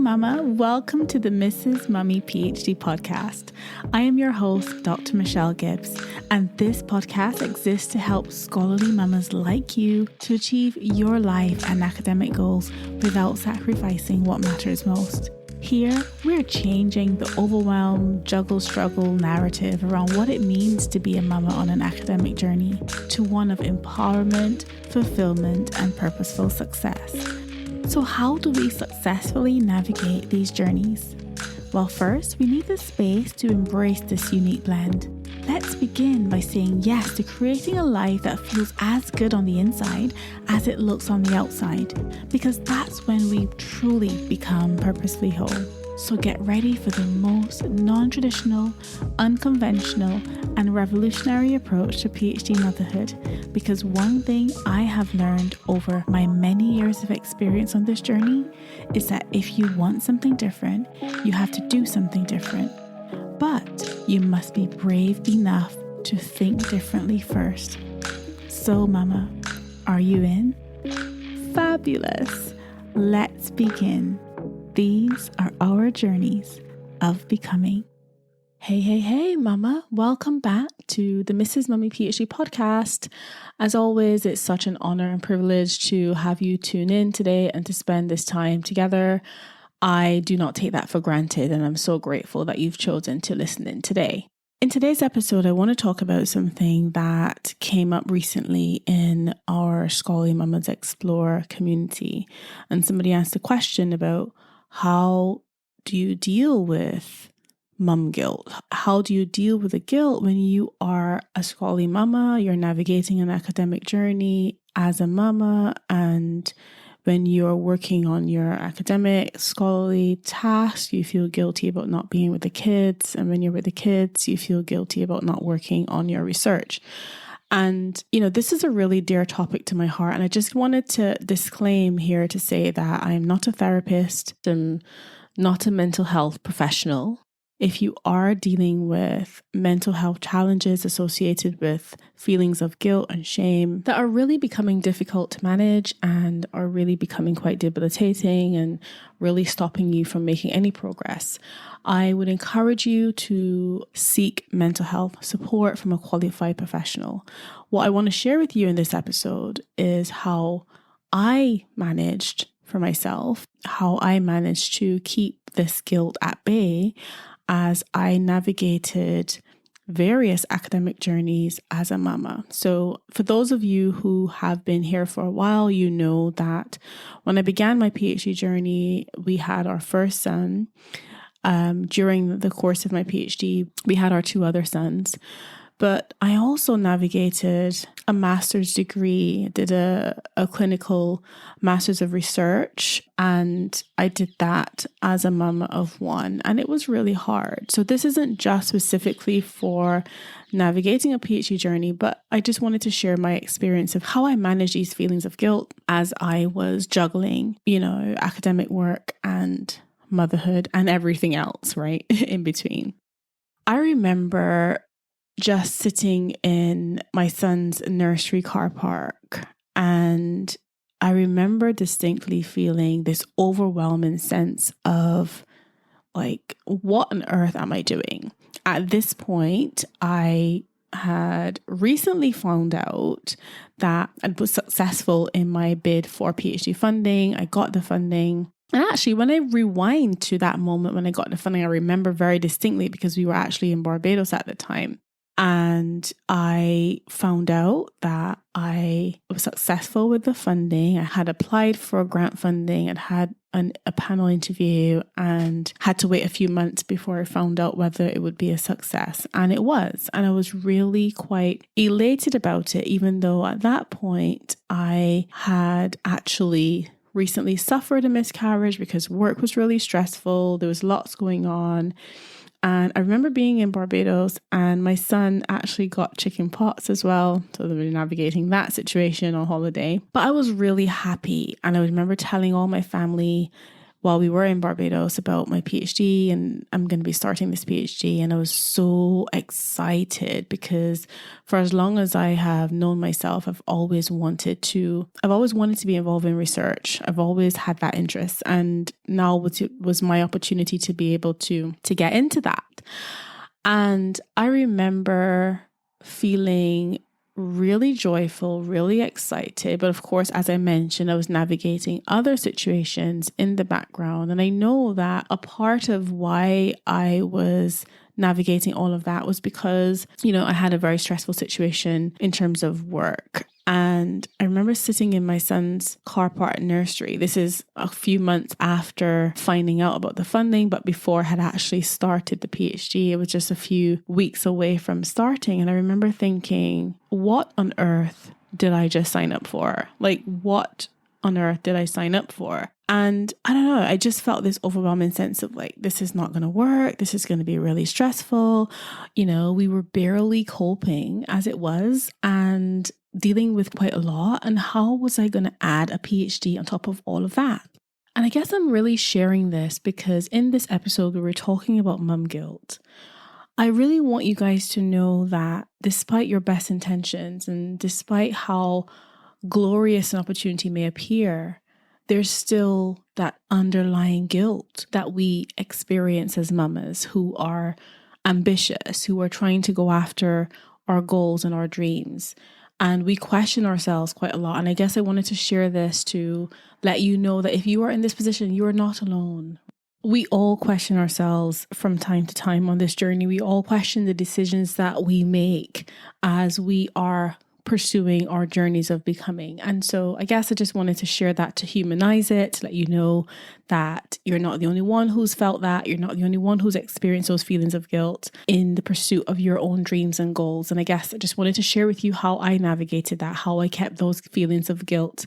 Mama. Welcome to the Mrs. Mummy PhD podcast. I am your host, Dr. Michelle Gibbs, and this podcast exists to help scholarly mamas like you to achieve your life and academic goals without sacrificing what matters most. Here, we're changing the overwhelm, juggle, struggle narrative around what it means to be a mama on an academic journey to one of empowerment, fulfillment, and purposeful success. So how do we successfully navigate these journeys? Well, first, we need the space to embrace this unique blend. Let's begin by saying yes to creating a life that feels as good on the inside as it looks on the outside, because that's when we truly become purposefully whole. So get ready for the most non-traditional, unconventional, and revolutionary approach to PhD motherhood, because one thing I have learned over my many years of experience on this journey is that if you want something different, you have to do something different. But you must be brave enough to think differently first. So, Mama, are you in? Fabulous. Let's begin. These are our journeys of becoming. Hey, Mama. Welcome back to the Mrs. Mummy PhD podcast. As always, it's such an honor and privilege to have you tune in today and to spend this time together. I do not take that for granted, and I'm so grateful that you've chosen to listen in today. In today's episode, I want to talk about something that came up recently in our Scholarly Mamas Explore community. And somebody asked a question about how do you deal with mum guilt? How do you deal with the guilt when you are a scholarly mama, you're navigating an academic journey as a mama, and when you're working on your academic, scholarly tasks, you feel guilty about not being with the kids. And when you're with the kids, you feel guilty about not working on your research. And, this is a really dear topic to my heart. And I just wanted to disclaim here to say that I am not a therapist. I'm not a mental health professional. If you are dealing with mental health challenges associated with feelings of guilt and shame that are really becoming difficult to manage and are really becoming quite debilitating and really stopping you from making any progress, I would encourage you to seek mental health support from a qualified professional. What I want to share with you in this episode is how I managed for myself, how I managed to keep this guilt at bay as I navigated various academic journeys as a mama. So for those of you who have been here for a while, you know that when I began my PhD journey, we had our first son. During the course of my PhD, we had our two other sons. But I also navigated a master's degree, did a clinical master's of research, and I did that as a mama of one, and it was really hard. So this isn't just specifically for navigating a PhD journey, but I just wanted to share my experience of how I managed these feelings of guilt as I was juggling, academic work and motherhood and everything else, right, in between. I remember just sitting in my son's nursery car park, and I remember distinctly feeling this overwhelming sense of what on earth am I doing? At this point, I had recently found out that I was successful in my bid for PhD funding. I got the funding. And actually, when I rewind to that moment when I got the funding, I remember very distinctly because we were actually in Barbados at the time. And I found out that I was successful with the funding. I had applied for grant funding and had a panel interview and had to wait a few months before I found out whether it would be a success. And it was. And I was really quite elated about it, even though at that point I had actually recently suffered a miscarriage because work was really stressful. There was lots going on. And I remember being in Barbados and my son actually got chicken pox as well. So they were navigating that situation on holiday. But I was really happy. And I remember telling all my family while we were in Barbados about my PhD, and I'm going to be starting this PhD. And I was so excited because for as long as I have known myself, I've always wanted to be involved in research. I've always had that interest. And now was my opportunity to be able to get into that. And I remember feeling really joyful, really excited. But of course, as I mentioned, I was navigating other situations in the background. And I know that a part of why I was navigating all of that was because, I had a very stressful situation in terms of work. And I remember sitting in my son's car park nursery. This is a few months after finding out about the funding, but before I had actually started the PhD. It was just a few weeks away from starting. And I remember thinking, what on earth did I just sign up for? Like, what on earth did I sign up for? And I don't know, I just felt this overwhelming sense of like, this is not going to work. This is going to be really stressful. We were barely coping as it was and dealing with quite a lot. And how was I going to add a PhD on top of all of that? And I guess I'm really sharing this because in this episode, we were talking about mum guilt. I really want you guys to know that despite your best intentions and despite how glorious an opportunity may appear, there's still that underlying guilt that we experience as mamas who are ambitious, who are trying to go after our goals and our dreams. And we question ourselves quite a lot. And I guess I wanted to share this to let you know that if you are in this position, you are not alone. We all question ourselves from time to time on this journey. We all question the decisions that we make as we are pursuing our journeys of becoming. And so I guess I just wanted to share that to humanize it, to let you know that you're not the only one who's felt that. You're not the only one who's experienced those feelings of guilt in the pursuit of your own dreams and goals. And I guess I just wanted to share with you how I navigated that, how I kept those feelings of guilt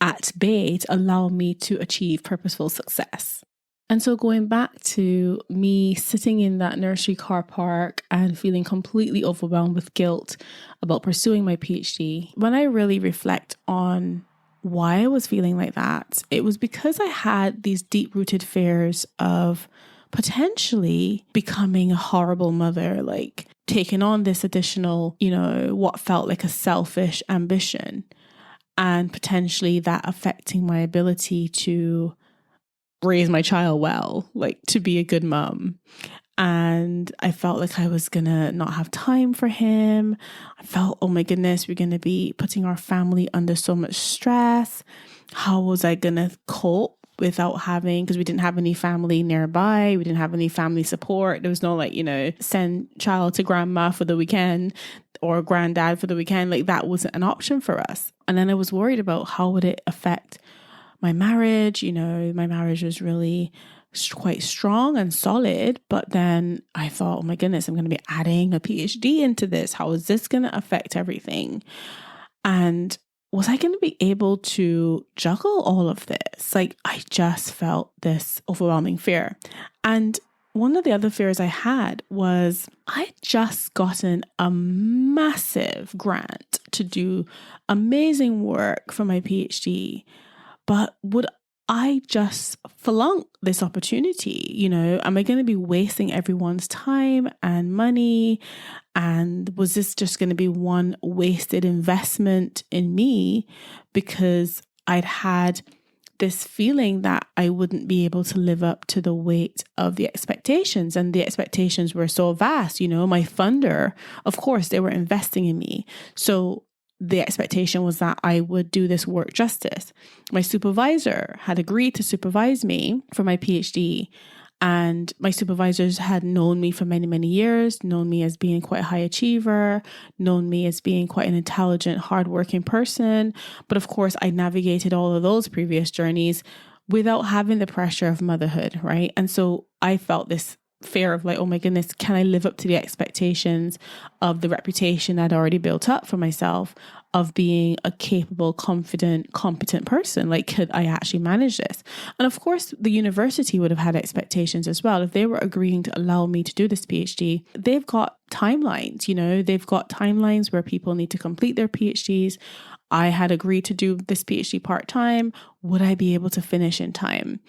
at bay to allow me to achieve purposeful success. And so going back to me sitting in that nursery car park and feeling completely overwhelmed with guilt about pursuing my PhD, when I really reflect on why I was feeling like that, it was because I had these deep-rooted fears of potentially becoming a horrible mother, like taking on this additional, what felt like a selfish ambition, and potentially that affecting my ability to raise my child well, like to be a good mom. And I felt like I was gonna not have time for him. I felt, oh my goodness, we're gonna be putting our family under so much stress. How was I gonna cope without having, because we didn't have any family nearby, we didn't have any family support. There was no send child to grandma for the weekend or granddad for the weekend. Like that wasn't an option for us. And then I was worried about how would it affect my marriage. My marriage was really quite strong and solid, but then I thought, oh my goodness, I'm going to be adding a PhD into this. How is this going to affect everything? And was I going to be able to juggle all of this? Like, I just felt this overwhelming fear. And one of the other fears I had was I'd just gotten a massive grant to do amazing work for my PhD. But would I just flunk this opportunity? Am I going to be wasting everyone's time and money? And was this just going to be one wasted investment in me because I'd had this feeling that I wouldn't be able to live up to the weight of the expectations? And the expectations were so vast. My funder, of course, they were investing in me. So the expectation was that I would do this work justice. My supervisor had agreed to supervise me for my PhD, and my supervisors had known me for many, many years, known me as being quite a high achiever, known me as being quite an intelligent, hardworking person. But of course, I navigated all of those previous journeys without having the pressure of motherhood, right? And so I felt this fear of like, oh my goodness, can I live up to the expectations of the reputation I'd already built up for myself of being a capable, confident, competent person? Like, could I actually manage this? And of course, the university would have had expectations as well. If they were agreeing to allow me to do this PhD, they've got timelines, they've got timelines where people need to complete their PhDs. I had agreed to do this PhD part-time. Would I be able to finish in time?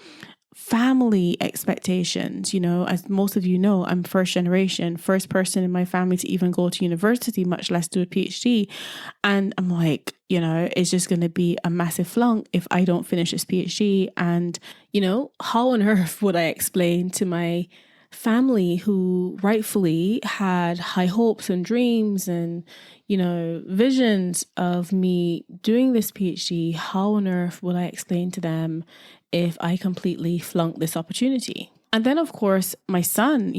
family expectations. As most of you know, I'm first generation, first person in my family to even go to university, much less do a PhD. And I'm like, it's just going to be a massive flunk if I don't finish this PhD. And, how on earth would I explain to my family who rightfully had high hopes and dreams and, visions of me doing this PhD, how on earth would I explain to them if I completely flunked this opportunity? And then, of course, my son,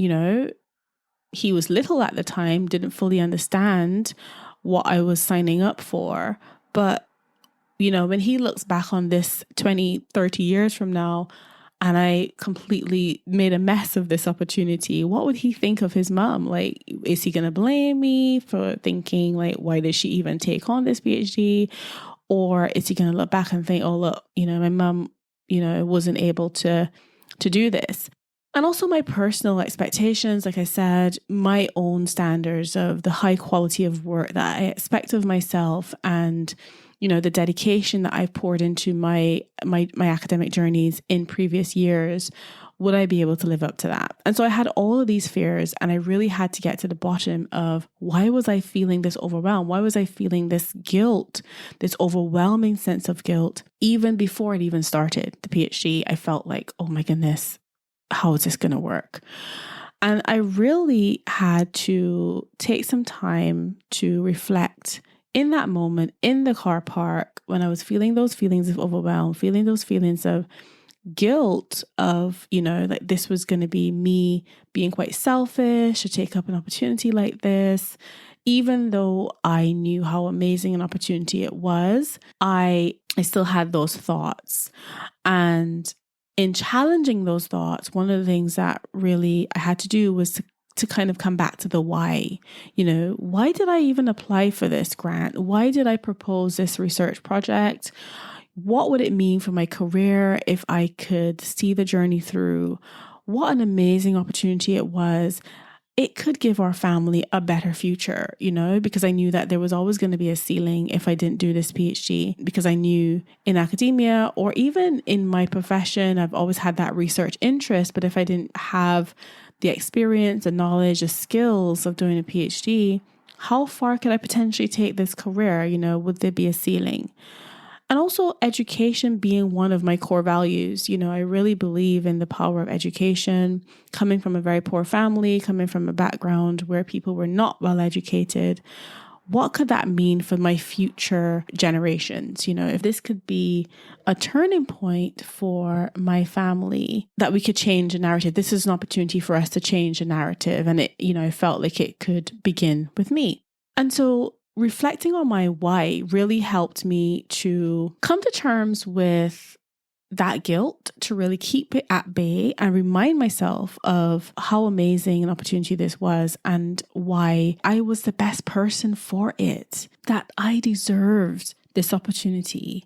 he was little at the time, didn't fully understand what I was signing up for. But, when he looks back on this 20, 30 years from now, and I completely made a mess of this opportunity, what would he think of his mom? Like, is he going to blame me for thinking, like, why did she even take on this PhD? Or is he going to look back and think, oh, look, my mom, wasn't able to do this? And also my personal expectations, like I said, my own standards of the high quality of work that I expect of myself and the dedication that I've poured into my academic journeys in previous years, would I be able to live up to that? And so I had all of these fears, and I really had to get to the bottom of why was I feeling this overwhelmed? Why was I feeling this guilt, this overwhelming sense of guilt? Even before it even started the PhD, I felt like, oh my goodness, how is this going to work? And I really had to take some time to reflect in that moment in the car park when I was feeling those feelings of overwhelm, feeling those feelings of guilt of, like this was going to be me being quite selfish to take up an opportunity like this. Even though I knew how amazing an opportunity it was, I still had those thoughts. And in challenging those thoughts, one of the things that really I had to do was to kind of come back to the why. Why did I even apply for this grant? Why did I propose this research project? What would it mean for my career if I could see the journey through? What an amazing opportunity it was. It could give our family a better future, because I knew that there was always going to be a ceiling if I didn't do this PhD, because I knew in academia or even in my profession, I've always had that research interest. But if I didn't have the experience, the knowledge, the skills of doing a PhD, how far could I potentially take this career? Would there be a ceiling? And also education being one of my core values. I really believe in the power of education. Coming from a very poor family, coming from a background where people were not well educated, what could that mean for my future generations? If this could be a turning point for my family, that we could change a narrative. This is an opportunity for us to change a narrative. And it, felt like it could begin with me. And so reflecting on my why really helped me to come to terms with that guilt, to really keep it at bay and remind myself of how amazing an opportunity this was and why I was the best person for it, that I deserved this opportunity,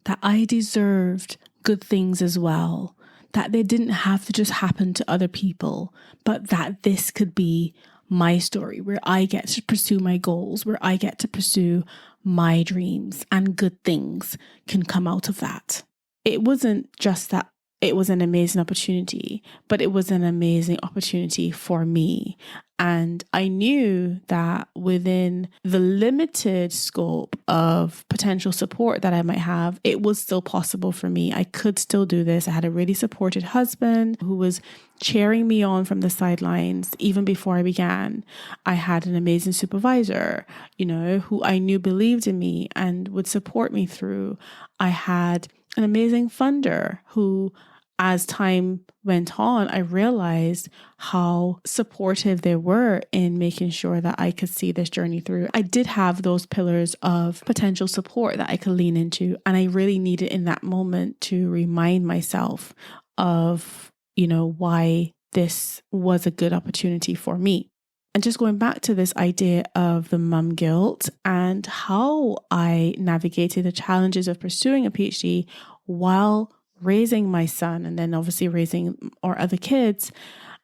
that I deserved good things as well, that they didn't have to just happen to other people, but that this could be my story where I get to pursue my goals, where I get to pursue my dreams, and good things can come out of that. It wasn't just that it was an amazing opportunity, but it was an amazing opportunity for me. And I knew that within the limited scope of potential support that I might have, it was still possible for me. I could still do this. I had a really supported husband who was cheering me on from the sidelines even before I began. I had an amazing supervisor, who I knew believed in me and would support me through. I had an amazing funder who, as time went on, I realized how supportive they were in making sure that I could see this journey through. I did have those pillars of potential support that I could lean into. And I really needed in that moment to remind myself of, why this was a good opportunity for me. And just going back to this idea of the mum guilt and how I navigated the challenges of pursuing a PhD while raising my son and then obviously raising our other kids,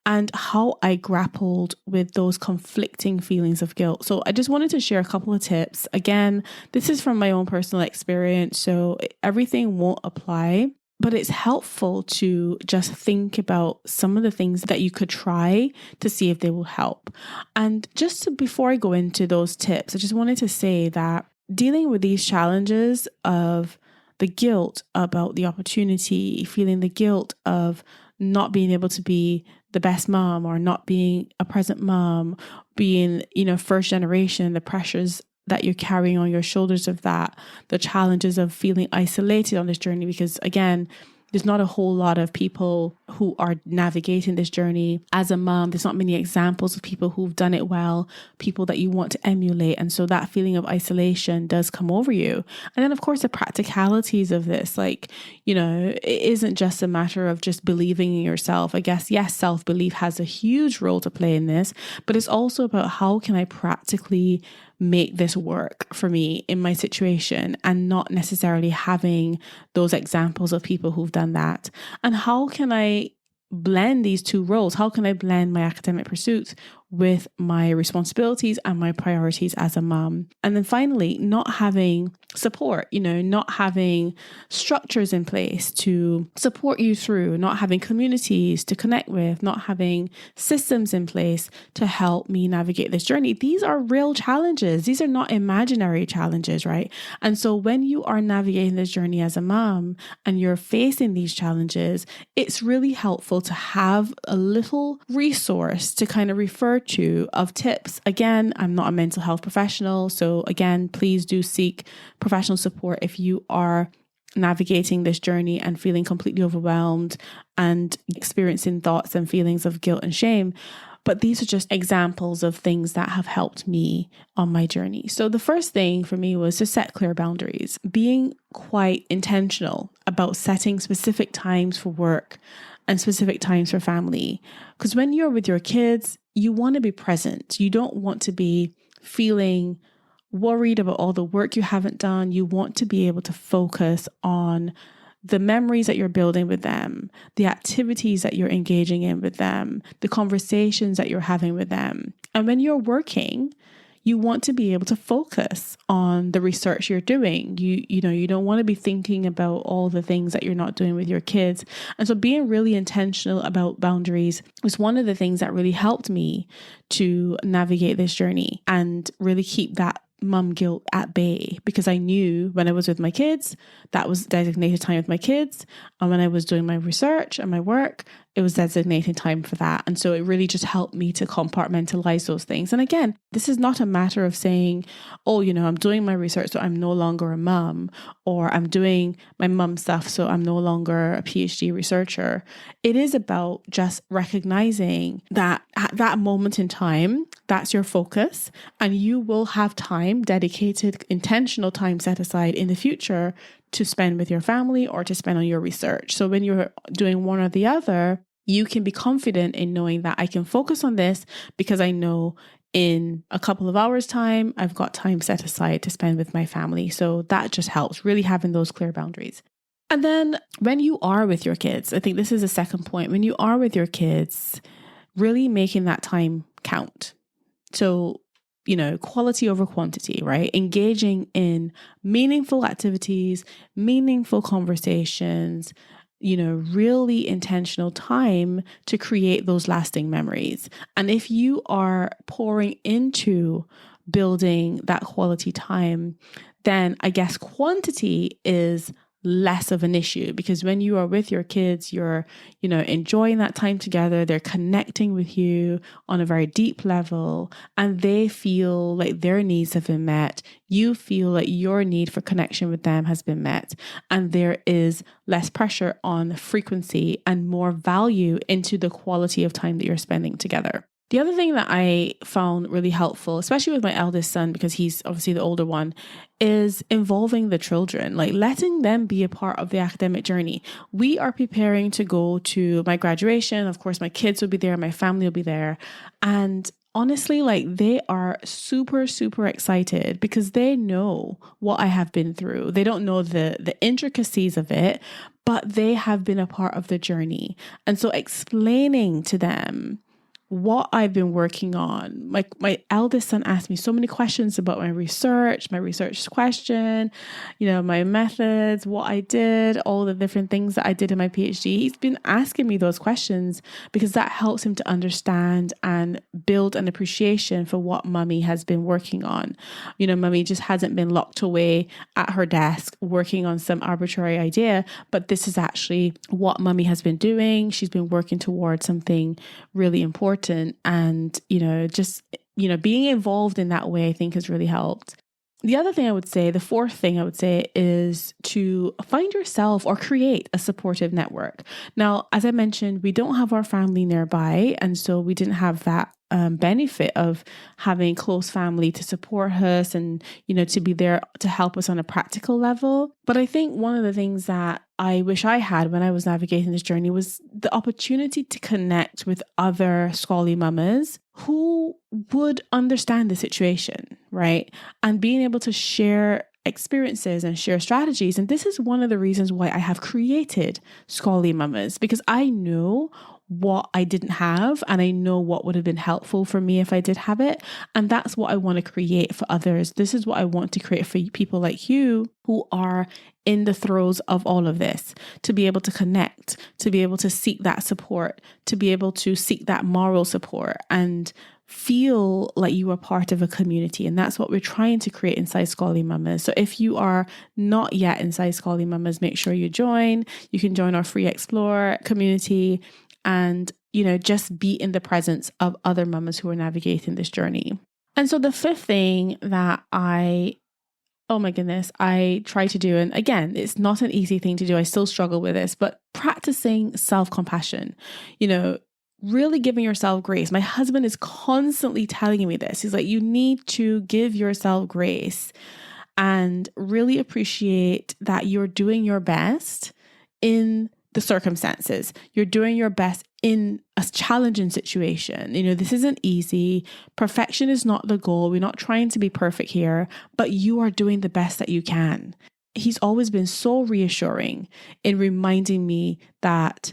and how I grappled with those conflicting feelings of guilt. So I just wanted to share a couple of tips. Again, this is from my own personal experience, so everything won't apply But it's helpful to just think about some of the things that you could try to see if they will help. And before I go into those tips, I just wanted to say that dealing with these challenges of the guilt about the opportunity, feeling the guilt of not being able to be the best mom or not being a present mom, being, first generation, the pressures that you're carrying on your shoulders of that, the challenges of feeling isolated on this journey, because again, there's not a whole lot of people who are navigating this journey as a mom. There's not many examples of people who've done it well, people that you want to emulate. And so that feeling of isolation does come over you. And then, of course, the practicalities of this, it isn't just a matter of just believing in yourself. I guess, yes, self-belief has a huge role to play in this, but it's also about how can I practically make this work for me in my situation, and not necessarily having those examples of people who've done that. And how can I blend these two roles? How can I blend my academic pursuits with my responsibilities and my priorities as a mom? And then finally, not having support, not having structures in place to support you through, not having communities to connect with, not having systems in place to help me navigate this journey. These are real challenges. These are not imaginary challenges, right? And so when you are navigating this journey as a mom and you're facing these challenges, it's really helpful to have a little resource to kind of refer to of tips. Again, I'm not a mental health professional. So again, please do seek professional support if you are navigating this journey and feeling completely overwhelmed and experiencing thoughts and feelings of guilt and shame. But these are just examples of things that have helped me on my journey. So the first thing for me was to set clear boundaries, being quite intentional about setting specific times for work and specific times for family. Because when you're with your kids, you want to be present. You don't want to be feeling worried about all the work you haven't done. You want to be able to focus on the memories that you're building with them, the activities that you're engaging in with them, the conversations that you're having with them. And when you're working, you want to be able to focus on the research you're doing. You don't want to be thinking about all the things that you're not doing with your kids. And so being really intentional about boundaries was one of the things that really helped me to navigate this journey and really keep that mum guilt at bay, because I knew when I was with my kids, that was designated time with my kids. And when I was doing my research and my work, it was designated time for that. And so it really just helped me to compartmentalize those things. And again, this is not a matter of saying, oh, I'm doing my research, so I'm no longer a mum, or I'm doing my mum stuff, so I'm no longer a PhD researcher. It is about just recognizing that at that moment in time, that's your focus, and you will have time, dedicated, intentional time set aside in the future to spend with your family or to spend on your research. So when you're doing one or the other, you can be confident in knowing that I can focus on this because I know in a couple of hours' time, I've got time set aside to spend with my family. So that just helps, really having those clear boundaries. And then when you are with your kids, I think this is a second point. When you are with your kids, really making that time count. So, quality over quantity, right? Engaging in meaningful activities, meaningful conversations, really intentional time to create those lasting memories. And if you are pouring into building that quality time, then I guess quantity is less of an issue, because when you are with your kids, you're, enjoying that time together. They're connecting with you on a very deep level, and they feel like their needs have been met. You feel like your need for connection with them has been met, and there is less pressure on the frequency and more value into the quality of time that you're spending together. The other thing that I found really helpful, especially with my eldest son, because he's obviously the older one, is involving the children, like letting them be a part of the academic journey. We are preparing to go to my graduation. Of course, my kids will be there, my family will be there. And honestly, they are super, super excited because they know what I have been through. They don't know the intricacies of it, but they have been a part of the journey. And so explaining to them what I've been working on. My eldest son asked me so many questions about my research question, my methods, what I did, all the different things that I did in my PhD. He's been asking me those questions because that helps him to understand and build an appreciation for what Mummy has been working on. Mummy just hasn't been locked away at her desk working on some arbitrary idea, but this is actually what Mummy has been doing. She's been working towards something really important. And, being involved in that way, I think has really helped. The fourth thing I would say is to find yourself or create a supportive network. Now, as I mentioned, we don't have our family nearby. And so we didn't have that benefit of having close family to support us and, to be there to help us on a practical level. But I think one of the things that I wish I had when I was navigating this journey was the opportunity to connect with other scholarly mamas who would understand the situation, right? And being able to share experiences and share strategies. And this is one of the reasons why I have created Scholarly Mamas, because I know what I didn't have and I know what would have been helpful for me if I did have it. And that's what I want to create for others. This is what I want to create for people like you who are in the throes of all of this, to be able to connect, to be able to seek that support, to be able to seek that moral support and feel like you are part of a community. And that's what we're trying to create inside Scholarly Mamas. So if you are not yet inside Scholarly Mamas, make sure you join. You can join our free Explore community and, just be in the presence of other mamas who are navigating this journey. And so the fifth thing that I try to do, and again, it's not an easy thing to do. I still struggle with this, but practicing self-compassion, really giving yourself grace. My husband is constantly telling me this. He's like, you need to give yourself grace and really appreciate that you're doing your best in the circumstances. You're doing your best in a challenging situation. This isn't easy. Perfection is not the goal. We're not trying to be perfect here, but you are doing the best that you can. He's always been so reassuring in reminding me that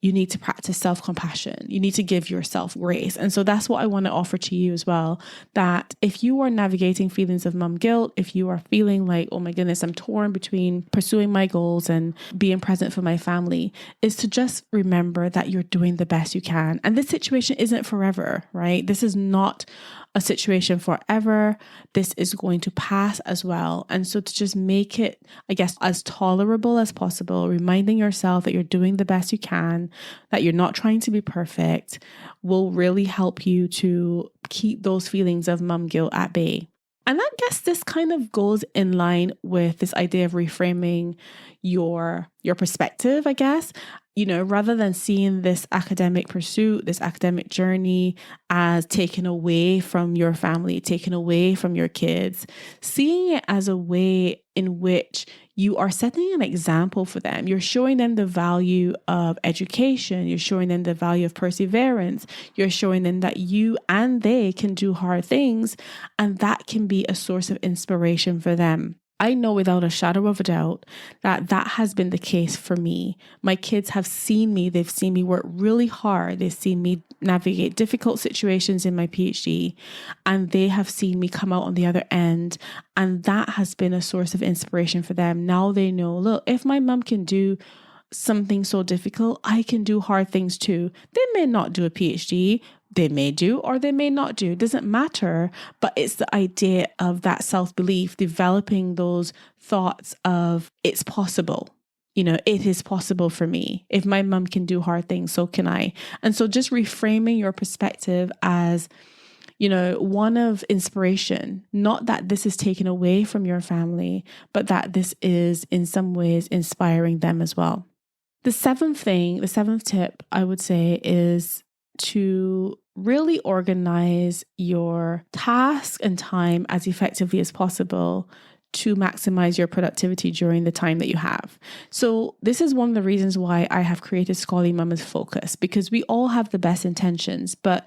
you need to practice self-compassion. You need to give yourself grace. And so that's what I want to offer to you as well, that if you are navigating feelings of mum guilt, if you are feeling like, oh my goodness, I'm torn between pursuing my goals and being present for my family, is to just remember that you're doing the best you can. And this situation isn't forever, right? This is not a situation forever. This is going to pass as well. And so to just make it, as tolerable as possible, reminding yourself that you're doing the best you can, that you're not trying to be perfect, will really help you to keep those feelings of mum guilt at bay. And I guess this kind of goes in line with this idea of reframing your perspective, I guess. Rather than seeing this academic pursuit, this academic journey as taken away from your family, taken away from your kids, seeing it as a way in which you are setting an example for them. You're showing them the value of education. You're showing them the value of perseverance. You're showing them that you and they can do hard things, and that can be a source of inspiration for them. I know without a shadow of a doubt that has been the case for me. My kids have seen me. They've seen me work really hard. They've seen me navigate difficult situations in my PhD, and they have seen me come out on the other end. And that has been a source of inspiration for them. Now they know, look, if my mum can do something so difficult, I can do hard things too. They may not do a PhD. They may do or they may not do. It doesn't matter. But it's the idea of that self-belief, developing those thoughts of it's possible. It is possible for me. If my mum can do hard things, so can I. And so just reframing your perspective as, one of inspiration, not that this is taken away from your family, but that this is in some ways inspiring them as well. The seventh tip I would say is to really organize your task and time as effectively as possible to maximize your productivity during the time that you have. So this is one of the reasons why I have created Scholarly Mamas Focus, because we all have the best intentions, but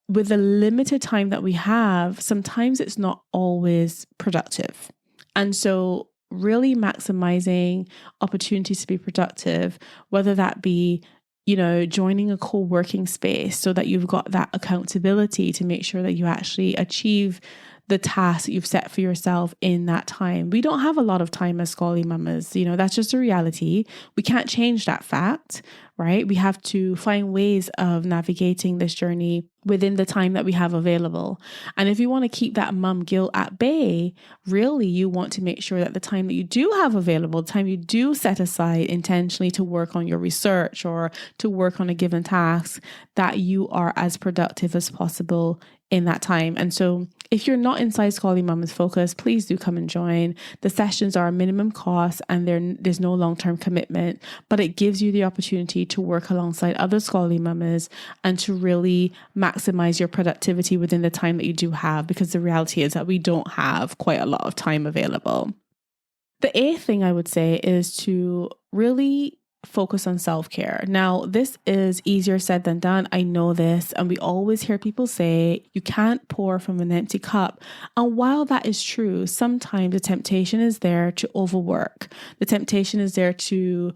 with the limited time that we have, sometimes it's not always productive. And so really maximizing opportunities to be productive, whether that be joining a co-working space so that you've got that accountability to make sure that you actually achieve the task that you've set for yourself in that time. We don't have a lot of time as scholarly mamas. That's just a reality. We can't change that fact, right? We have to find ways of navigating this journey within the time that we have available. And if you want to keep that mum guilt at bay, really you want to make sure that the time that you do have available, the time you do set aside intentionally to work on your research or to work on a given task, that you are as productive as possible in that time. And so if you're not inside Scholarly Mama's Focus, please do come and join. The sessions are a minimum cost and there's no long-term commitment, but it gives you the opportunity to work alongside other Scholarly Mamas and to really maximize your productivity within the time that you do have, because the reality is that we don't have quite a lot of time available. The eighth thing I would say is to really focus on self-care. Now, this is easier said than done. I know this. And we always hear people say, you can't pour from an empty cup. And while that is true, sometimes the temptation is there to overwork. The temptation is there to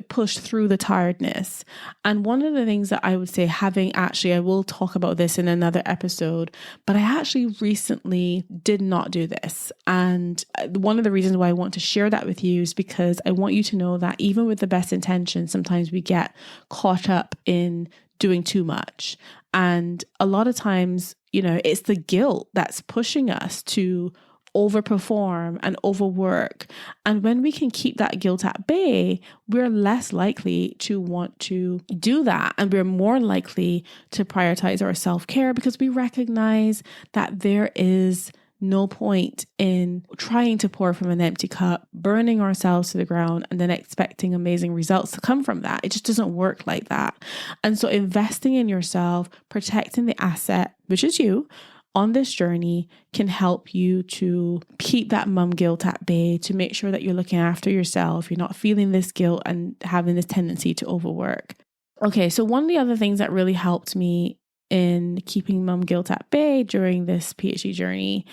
push through the tiredness. And one of the things that I would say, I will talk about this in another episode, but I actually recently did not do this. And one of the reasons why I want to share that with you is because I want you to know that even with the best intentions, sometimes we get caught up in doing too much. And a lot of times, it's the guilt that's pushing us to overperform and overwork. And when we can keep that guilt at bay, we're less likely to want to do that. And we're more likely to prioritize our self-care because we recognize that there is no point in trying to pour from an empty cup, burning ourselves to the ground, and then expecting amazing results to come from that. It just doesn't work like that. And so investing in yourself, protecting the asset, which is you, on this journey can help you to keep that mum guilt at bay, to make sure that you're looking after yourself. You're not feeling this guilt and having this tendency to overwork. Okay, so one of the other things that really helped me in keeping mum guilt at bay during this PhD journey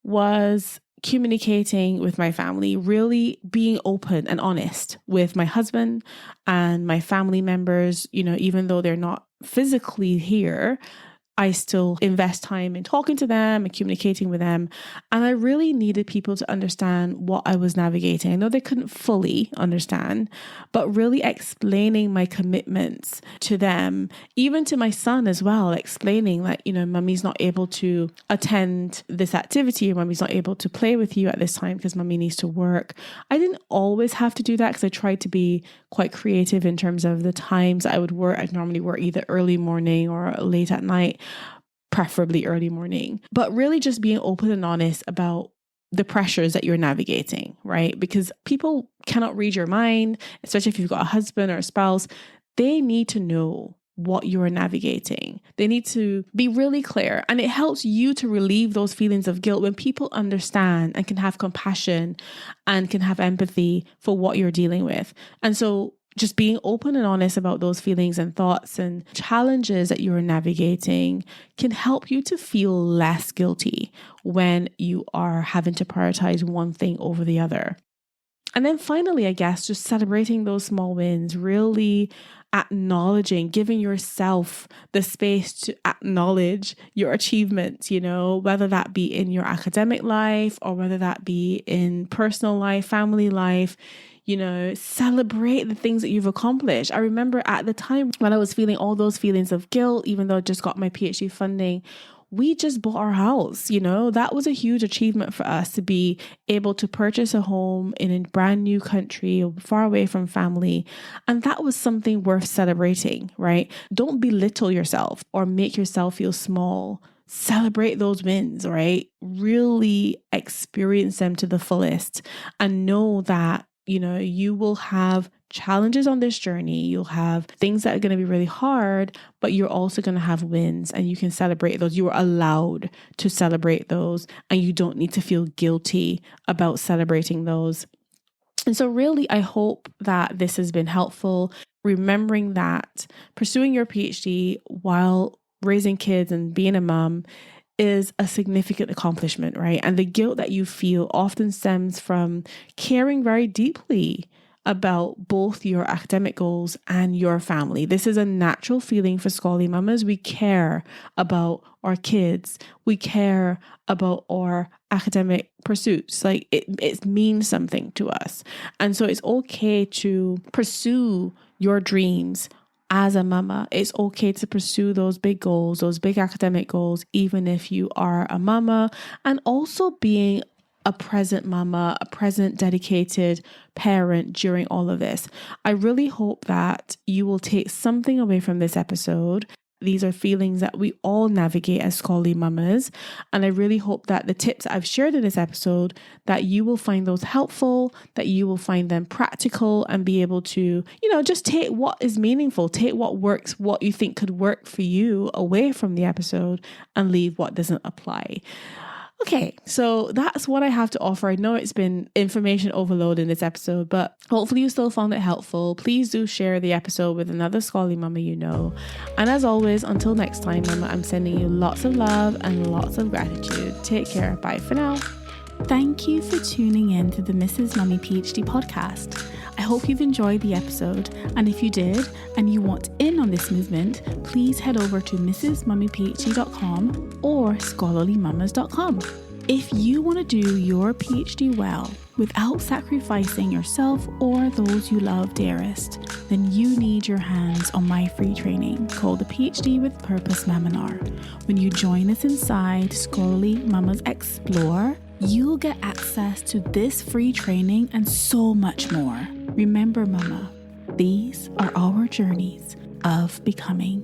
was communicating with my family, really being open and honest with my husband and my family members. Even though they're not physically here, I still invest time in talking to them and communicating with them. And I really needed people to understand what I was navigating. I know they couldn't fully understand, but really explaining my commitments to them, even to my son as well, explaining that, mummy's not able to attend this activity, or mummy's not able to play with you at this time because mummy needs to work. I didn't always have to do that because I tried to be quite creative in terms of the times I would work. I'd normally work either early morning or late at night, preferably early morning, but really just being open and honest about the pressures that you're navigating, right? Because people cannot read your mind, especially if you've got a husband or a spouse. They need to know what you're navigating. They need to be really clear. And it helps you to relieve those feelings of guilt when people understand and can have compassion and can have empathy for what you're dealing with. And so just being open and honest about those feelings and thoughts and challenges that you're navigating can help you to feel less guilty when you are having to prioritize one thing over the other. And then finally, I guess, just celebrating those small wins, really acknowledging, giving yourself the space to acknowledge your achievements, whether that be in your academic life or whether that be in personal life, family life. Celebrate the things that you've accomplished. I remember at the time when I was feeling all those feelings of guilt, even though I just got my PhD funding, we just bought our house. That was a huge achievement for us to be able to purchase a home in a brand new country, far away from family. And that was something worth celebrating, right? Don't belittle yourself or make yourself feel small. Celebrate those wins, right? Really experience them to the fullest and know that you will have challenges on this journey. You'll have things that are going to be really hard, but you're also going to have wins and you can celebrate those. You are allowed to celebrate those and you don't need to feel guilty about celebrating those. And so really, I hope that this has been helpful. Remembering that pursuing your PhD while raising kids and being a mom is a significant accomplishment, right? And the guilt that you feel often stems from caring very deeply about both your academic goals and your family. This is a natural feeling for Scholarly Mamas. We care about our kids. We care about our academic pursuits. Like it means something to us. And so it's okay to pursue your dreams as a mama. It's okay to pursue those big goals, those big academic goals, even if you are a mama, and also being a present mama, a present dedicated parent during all of this. I really hope that you will take something away from this episode. These are feelings that we all navigate as scholarly mamas. And I really hope that the tips I've shared in this episode, that you will find those helpful, that you will find them practical and be able to, just take what is meaningful, take what works, what you think could work for you away from the episode and leave what doesn't apply. Okay, so that's what I have to offer. I know it's been information overload in this episode, but hopefully you still found it helpful. Please do share the episode with another scholarly mama you know. And as always, until next time, mama, I'm sending you lots of love and lots of gratitude. Take care. Bye for now. Thank you for tuning in to the Mrs. Mummy PhD podcast. I hope you've enjoyed the episode, and if you did and you want in on this movement, please head over to mrsmummyphd.com or scholarlymamas.com. If you want to do your PhD well without sacrificing yourself or those you love dearest, then you need your hands on my free training called the PhD with Purpose Webinar. When you join us inside Scholarly Mamas Explore, you'll get access to this free training and so much more. Remember, mama, these are our journeys of becoming.